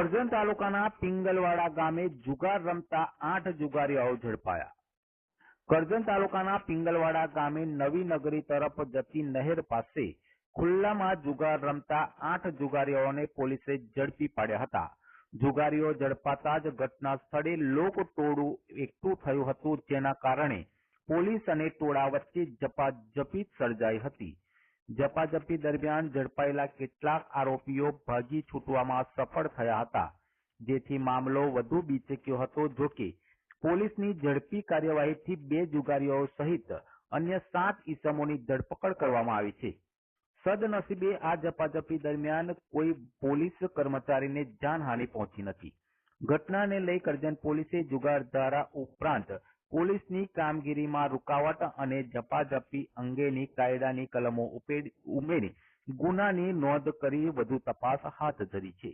કરજણ તાલુકાના પિંગલવાડા ગામે જુગાર રમતા 8 જુગારીઓ ઝડપાયા. કરજણ તાલુકાના પિંગલવાડા ગામે નવી નગરી તરફ જતી નહેર પાસે ખુલ્લામાં જુગાર રમતા 8 જુગારીઓને પોલીસે ઝડપી પાડ્યા હતા. જુગારીઓ ઝડપાતા જ ઘટના સ્થળે લોકટોળું એકઠું થયું હતું, જેના કારણે પોલીસ અને ટોળા વચ્ચે ઝપાઝપી સર્જાઈ હતી. ઝપાઝપી દરમિયાન ઝડપાયેલા કેટલાક આરોપીઓ ભાગી છૂટવામાં સફળ થયા હતા, જેથી મામલો વધુ બીચક્યો હતો. જોકે પોલીસની ઝડપી કાર્યવાહીથી 2 જુગારીઓ સહિત અન્ય 7 ઈસમોની ધરપકડ કરવામાં આવી છે. સદનસીબે આ ઝપાઝપી દરમિયાન કોઈ પોલીસ કર્મચારીને જાનહાનિ પહોંચી નથી. ઘટનાને લઈ કરજણ પોલીસે જુગારધારા ઉપરાંત પોલીસની કામગીરીમાં રૂકાવટ અને ઝપાઝપી અંગેની કાયદાની કલમો ઉમેરી ગુનાની નોંધ કરી વધુ તપાસ હાથ ધરી છે.